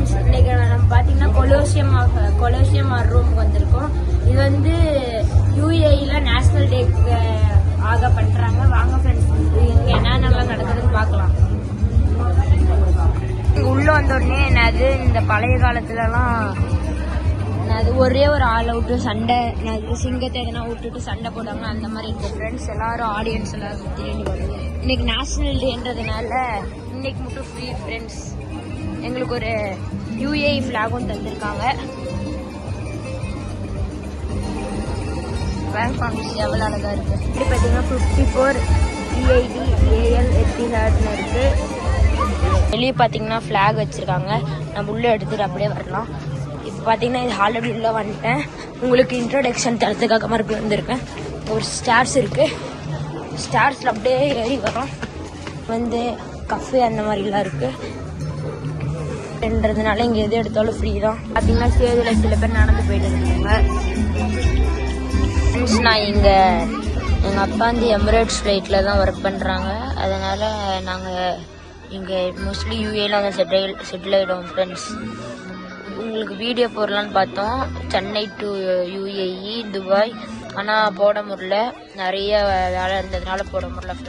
Friends, இன்னைக்கு நம்ம பார்த்தீங்கன்னா கொலோசியம் ரூமுக்கு வந்திருக்கோம். இது வந்து யூஏஇல நேஷனல் டேக்கு ஆக பண்றாங்க. வாங்க ஃப்ரெண்ட்ஸ், இங்க என்னென்னலாம் நடக்குதுன்னு பார்க்கலாம். உள்ள வந்த உடனே என்னது இந்த பழைய காலத்துலலாம் அது ஒரே ஒரு ஆள் விட்டு சண்டை, சிங்கத்தை எதனா விட்டுட்டு சண்டை போட்டாங்க, அந்த மாதிரி இருக்கு ஃப்ரெண்ட்ஸ். எல்லாரும் ஆடியன்ஸ் எல்லாரும் சுற்றி வருது. இன்னைக்கு நேஷனல் டேன்றதுனால இன்னைக்கு மட்டும் ஃப்ரீ ஃப்ரெண்ட்ஸ். எங்களுக்கு ஒரு யூஏஇ ஃபிளாகும் தந்திருக்காங்க. எவ்வளோ அழகா இருக்கு. இப்படி பார்த்தீங்கன்னா 54 EID AL எத்திஹாட்னு இருக்கு. வெளியே பார்த்தீங்கன்னா ஃபிளாக் வச்சிருக்காங்க. நம்ம உள்ள எடுத்துட்டு அப்படியே வரலாம். இப்போ பார்த்தீங்கன்னா இது ஆல்ரெடி உள்ள வந்துட்டேன். உங்களுக்கு இன்ட்ரோடக்ஷன் தரத்துக்காக மறுபடியும் வந்திருக்கேன். ஒரு ஸ்டார்ஸ் இருக்கு. ஸ்டார்ஸ்ல அப்படியே ஏறி வரோம். வந்து கஃபே அந்த மாதிரிலாம் இருக்கு. ன்றதுனால இங்கே எது எடுத்தாலும் ஃப்ரீ தான். பார்த்தீங்கன்னா ஸ்டேஜில் சில பேர் நடந்து போயிட்டு இருக்காங்க. நான் இங்கே எங்கள் அப்பா வந்து எமிரேட்ஸ் ஃப்ளைட்டில் தான் ஒர்க் பண்ணுறாங்க. அதனால் நாங்கள் இங்கே மோஸ்ட்லி யூஏல வந்து செட்டில் ஆகிடுவோம் ஃப்ரெண்ட்ஸ். உங்களுக்கு வீடியோ போடலான்னு பார்த்தோம், சென்னை டு யூஏஇ துபாய். ஆனால் போட முடியல, நிறைய வேலை இருந்ததுனால போட முடியல.